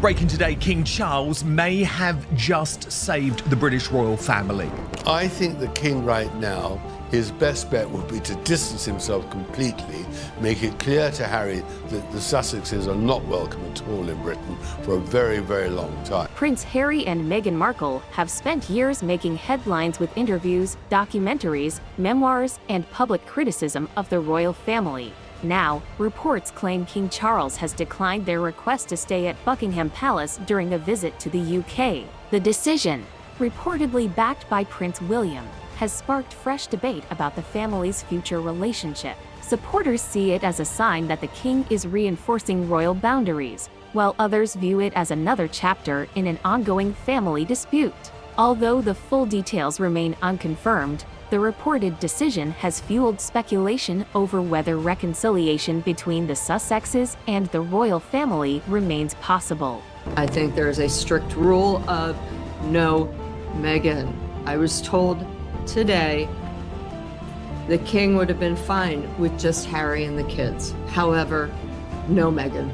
breaking today, King Charles may have just saved the British royal family. I think the King right now, his best bet would be to distance himself completely, make it clear to Harry that the Sussexes are not welcome at all in Britain for a very, very long time. Prince Harry and Meghan Markle have spent years making headlines with interviews, documentaries, memoirs, and public criticism of the royal family. Now, reports claim King Charles has declined their request to stay at Buckingham Palace during a visit to the UK. The decision, reportedly backed by Prince William, has sparked fresh debate about the family's future relationship. Supporters see it as a sign that the king is reinforcing royal boundaries, while others view it as another chapter in an ongoing family dispute. Although the full details remain unconfirmed, the reported decision has fueled speculation over whether reconciliation between the Sussexes and the royal family remains possible. I think there is a strict rule of no Meghan. I was told today the king would have been fine with just Harry and the kids. However, no Meghan.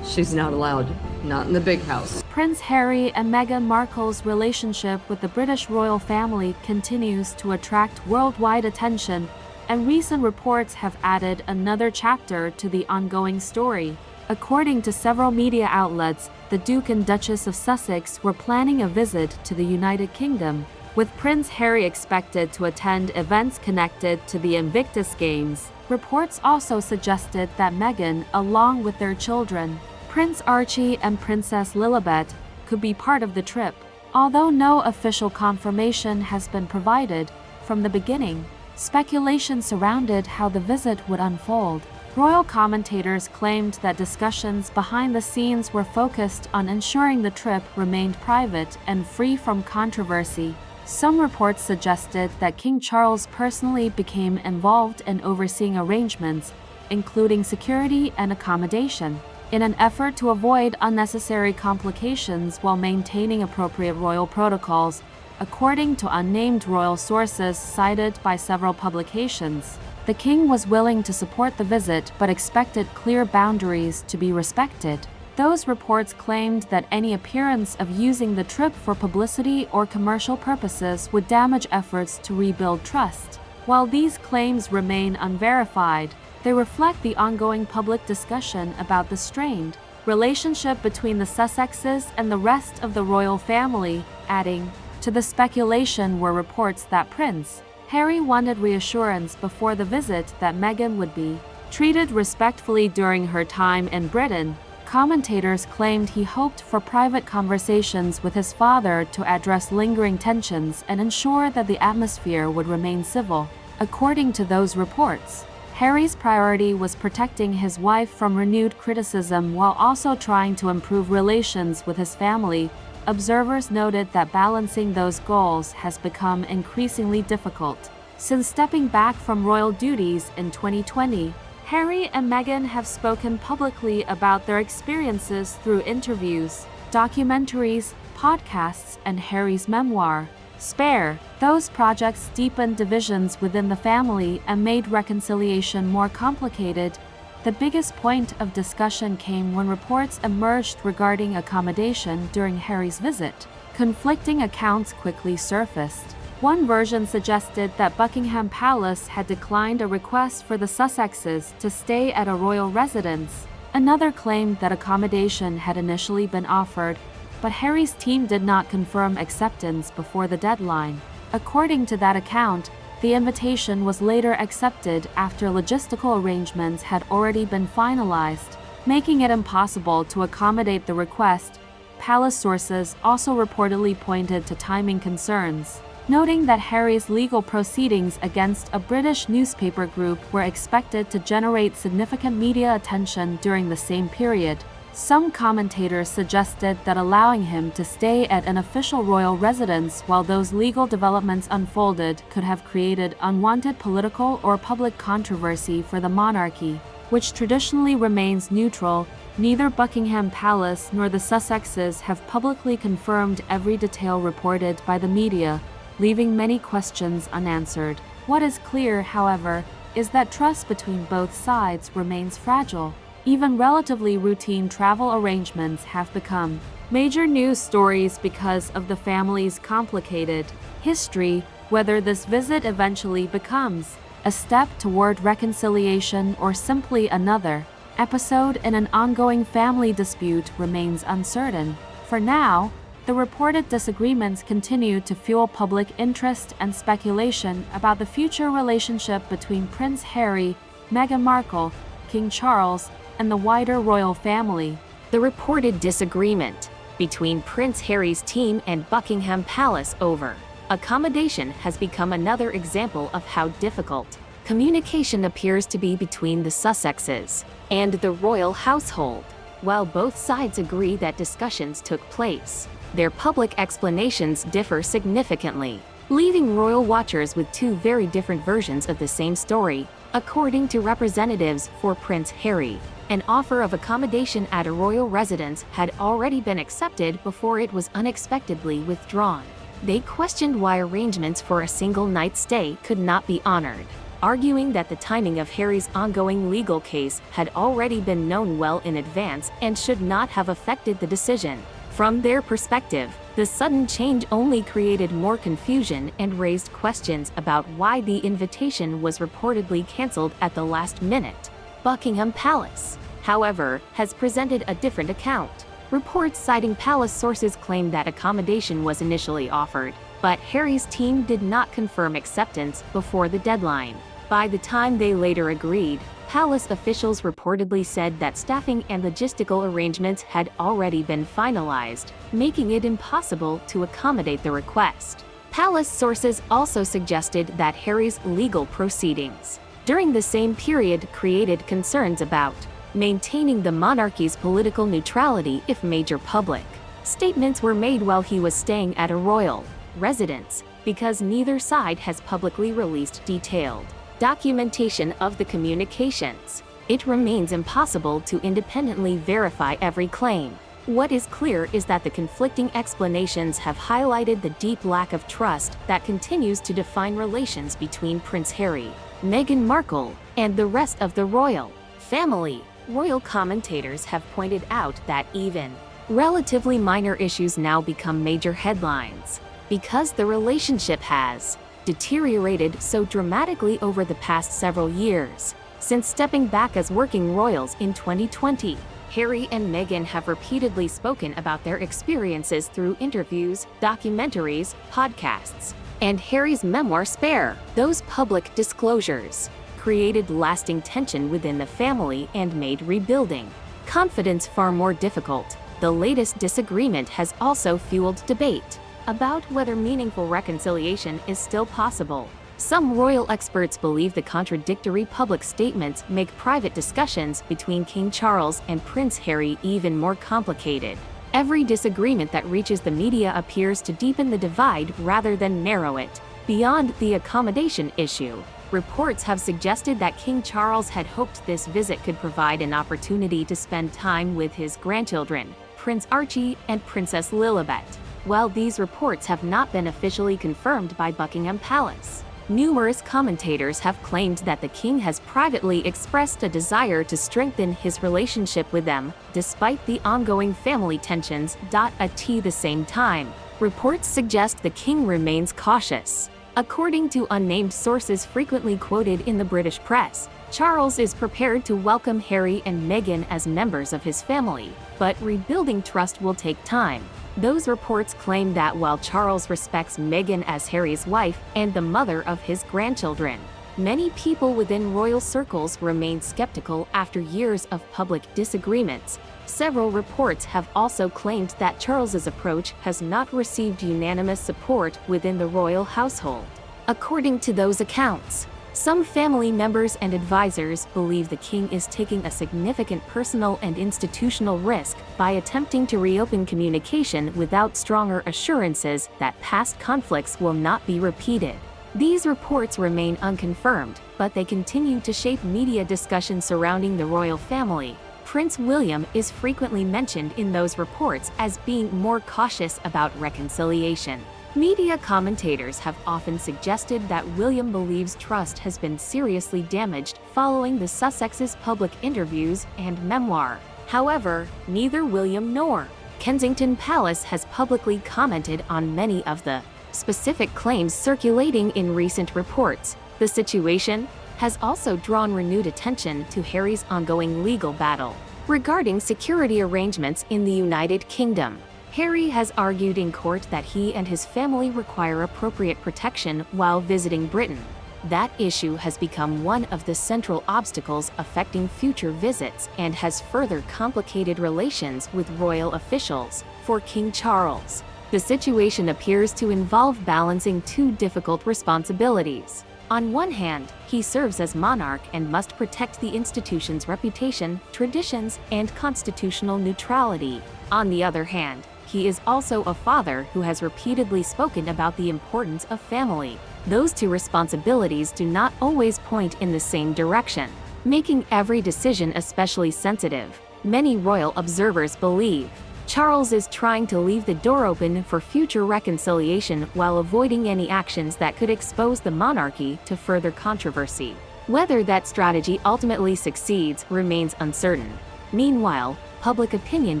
She's not allowed. Not in the big house. Prince Harry and Meghan Markle's relationship with the British royal family continues to attract worldwide attention, and recent reports have added another chapter to the ongoing story. According to several media outlets, the Duke and Duchess of Sussex were planning a visit to the United Kingdom, with Prince Harry expected to attend events connected to the Invictus Games. Reports also suggested that Meghan, along with their children, Prince Archie and Princess Lilibet, could be part of the trip. Although no official confirmation has been provided, from the beginning, speculation surrounded how the visit would unfold. Royal commentators claimed that discussions behind the scenes were focused on ensuring the trip remained private and free from controversy. Some reports suggested that King Charles personally became involved in overseeing arrangements, including security and accommodation, in an effort to avoid unnecessary complications while maintaining appropriate royal protocols, according to unnamed royal sources cited by several publications. The king was willing to support the visit but expected clear boundaries to be respected. Those reports claimed that any appearance of using the trip for publicity or commercial purposes would damage efforts to rebuild trust. While these claims remain unverified, they reflect the ongoing public discussion about the strained relationship between the Sussexes and the rest of the royal family. Adding to the speculation were reports that Prince Harry wanted reassurance before the visit that Meghan would be treated respectfully during her time in Britain. Commentators claimed he hoped for private conversations with his father to address lingering tensions and ensure that the atmosphere would remain civil. According to those reports, Harry's priority was protecting his wife from renewed criticism while also trying to improve relations with his family. Observers noted that balancing those goals has become increasingly difficult. Since stepping back from royal duties in 2020, Harry and Meghan have spoken publicly about their experiences through interviews, documentaries, podcasts, and Harry's memoir, Spare. Those projects deepened divisions within the family and made reconciliation more complicated. The biggest point of discussion came when reports emerged regarding accommodation during Harry's visit. Conflicting accounts quickly surfaced. One version suggested that Buckingham Palace had declined a request for the Sussexes to stay at a royal residence. Another claimed that accommodation had initially been offered, but Harry's team did not confirm acceptance before the deadline. According to that account, the invitation was later accepted after logistical arrangements had already been finalized, making it impossible to accommodate the request. Palace sources also reportedly pointed to timing concerns, noting that Harry's legal proceedings against a British newspaper group were expected to generate significant media attention during the same period. Some commentators suggested that allowing him to stay at an official royal residence while those legal developments unfolded could have created unwanted political or public controversy for the monarchy, which traditionally remains neutral. Neither Buckingham Palace nor the Sussexes have publicly confirmed every detail reported by the media, leaving many questions unanswered. What is clear, however, is that trust between both sides remains fragile. even relatively routine travel arrangements have become major news stories because of the family's complicated history. Whether this visit eventually becomes a step toward reconciliation or simply another episode in an ongoing family dispute remains uncertain. For now, the reported disagreements continue to fuel public interest and speculation about the future relationship between Prince Harry, Meghan Markle, King Charles, and the wider royal family. The reported disagreement between Prince Harry's team and Buckingham Palace over accommodation has become another example of how difficult communication appears to be between the Sussexes and the royal household. While both sides agree that discussions took place, their public explanations differ significantly, leaving royal watchers with two very different versions of the same story. According to representatives for Prince Harry, an offer of accommodation at a royal residence had already been accepted before it was unexpectedly withdrawn. They questioned why arrangements for a single night's stay could not be honored, arguing that the timing of Harry's ongoing legal case had already been known well in advance and should not have affected the decision. From their perspective, the sudden change only created more confusion and raised questions about why the invitation was reportedly cancelled at the last minute. Buckingham Palace, however, has presented a different account. Reports citing palace sources claim that accommodation was initially offered, but Harry's team did not confirm acceptance before the deadline. By the time they later agreed, palace officials reportedly said that staffing and logistical arrangements had already been finalized, making it impossible to accommodate the request. Palace sources also suggested that Harry's legal proceedings during the same period created concerns about maintaining the monarchy's political neutrality if major public statements were made while he was staying at a royal residence, because neither side has publicly released detailed documentation of the communications. It remains impossible to independently verify every claim. What is clear is that the conflicting explanations have highlighted the deep lack of trust that continues to define relations between Prince Harry, Meghan Markle, and the rest of the royal family. Royal commentators have pointed out that even relatively minor issues now become major headlines because the relationship has deteriorated so dramatically over the past several years. Since stepping back as working royals in 2020, Harry and Meghan have repeatedly spoken about their experiences through interviews, documentaries, podcasts, and Harry's memoir Spare. Those public disclosures created lasting tension within the family and made rebuilding confidence far more difficult. The latest disagreement has also fueled debate about whether meaningful reconciliation is still possible. Some royal experts believe the contradictory public statements make private discussions between King Charles and Prince Harry even more complicated. Every disagreement that reaches the media appears to deepen the divide rather than narrow it. Beyond the accommodation issue, reports have suggested that King Charles had hoped this visit could provide an opportunity to spend time with his grandchildren, Prince Archie and Princess Lilibet. While these reports have not been officially confirmed by Buckingham Palace, numerous commentators have claimed that the king has privately expressed a desire to strengthen his relationship with them, despite the ongoing family tensions. At the same time, reports suggest the king remains cautious. According to unnamed sources frequently quoted in the British press, Charles is prepared to welcome Harry and Meghan as members of his family, but rebuilding trust will take time. Those reports claim that while Charles respects Meghan as Harry's wife and the mother of his grandchildren, many people within royal circles remain skeptical after years of public disagreements. Several reports have also claimed that Charles's approach has not received unanimous support within the royal household. According to those accounts, some family members and advisors believe the king is taking a significant personal and institutional risk by attempting to reopen communication without stronger assurances that past conflicts will not be repeated. These reports remain unconfirmed, but they continue to shape media discussion surrounding the royal family. Prince William is frequently mentioned in those reports as being more cautious about reconciliation. Media commentators have often suggested that William believes trust has been seriously damaged following the Sussexes' public interviews and memoir. However, neither William nor Kensington Palace has publicly commented on many of the specific claims circulating in recent reports. The situation has also drawn renewed attention to Harry's ongoing legal battle regarding security arrangements in the United Kingdom. Harry has argued in court that he and his family require appropriate protection while visiting Britain. That issue has become one of the central obstacles affecting future visits and has further complicated relations with royal officials. For King Charles, the situation appears to involve balancing two difficult responsibilities. On one hand, he serves as monarch and must protect the institution's reputation, traditions, and constitutional neutrality. On the other hand, he is also a father who has repeatedly spoken about the importance of family. Those two responsibilities do not always point in the same direction, making every decision especially sensitive. Many royal observers believe Charles is trying to leave the door open for future reconciliation while avoiding any actions that could expose the monarchy to further controversy. Whether that strategy ultimately succeeds remains uncertain. Meanwhile, public opinion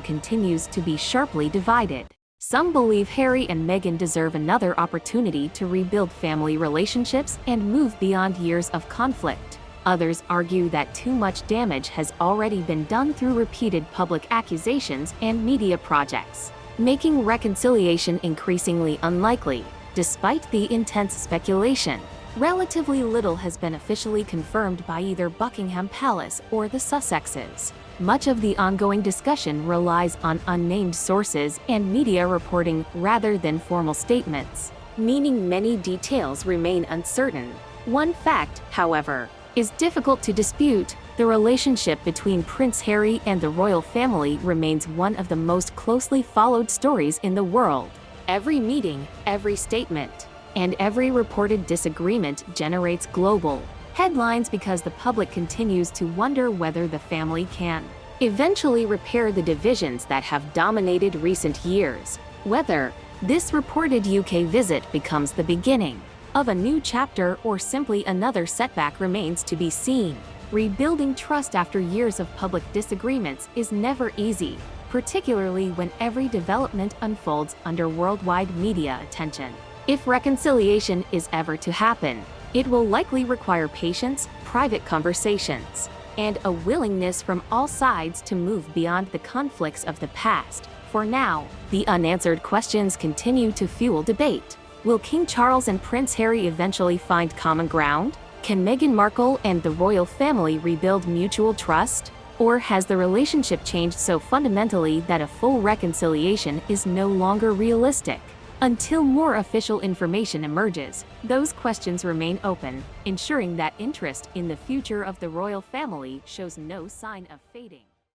continues to be sharply divided. Some believe Harry and Meghan deserve another opportunity to rebuild family relationships and move beyond years of conflict. Others argue that too much damage has already been done through repeated public accusations and media projects, making reconciliation increasingly unlikely. Despite the intense speculation, relatively little has been officially confirmed by either Buckingham Palace or the Sussexes. Much of the ongoing discussion relies on unnamed sources and media reporting rather than formal statements, meaning many details remain uncertain. One fact, however, is difficult to dispute: the relationship between Prince Harry and the royal family remains one of the most closely followed stories in the world. Every meeting, every statement, and every reported disagreement generates global headlines because the public continues to wonder whether the family can eventually repair the divisions that have dominated recent years. Whether this reported UK visit becomes the beginning of a new chapter or simply another setback remains to be seen. Rebuilding trust after years of public disagreements is never easy, particularly when every development unfolds under worldwide media attention. If reconciliation is ever to happen, it will likely require patience, private conversations, and a willingness from all sides to move beyond the conflicts of the past. For now, the unanswered questions continue to fuel debate. Will King Charles and Prince Harry eventually find common ground? Can Meghan Markle and the royal family rebuild mutual trust? Or has the relationship changed so fundamentally that a full reconciliation is no longer realistic? Until more official information emerges, those questions remain open, ensuring that interest in the future of the royal family shows no sign of fading.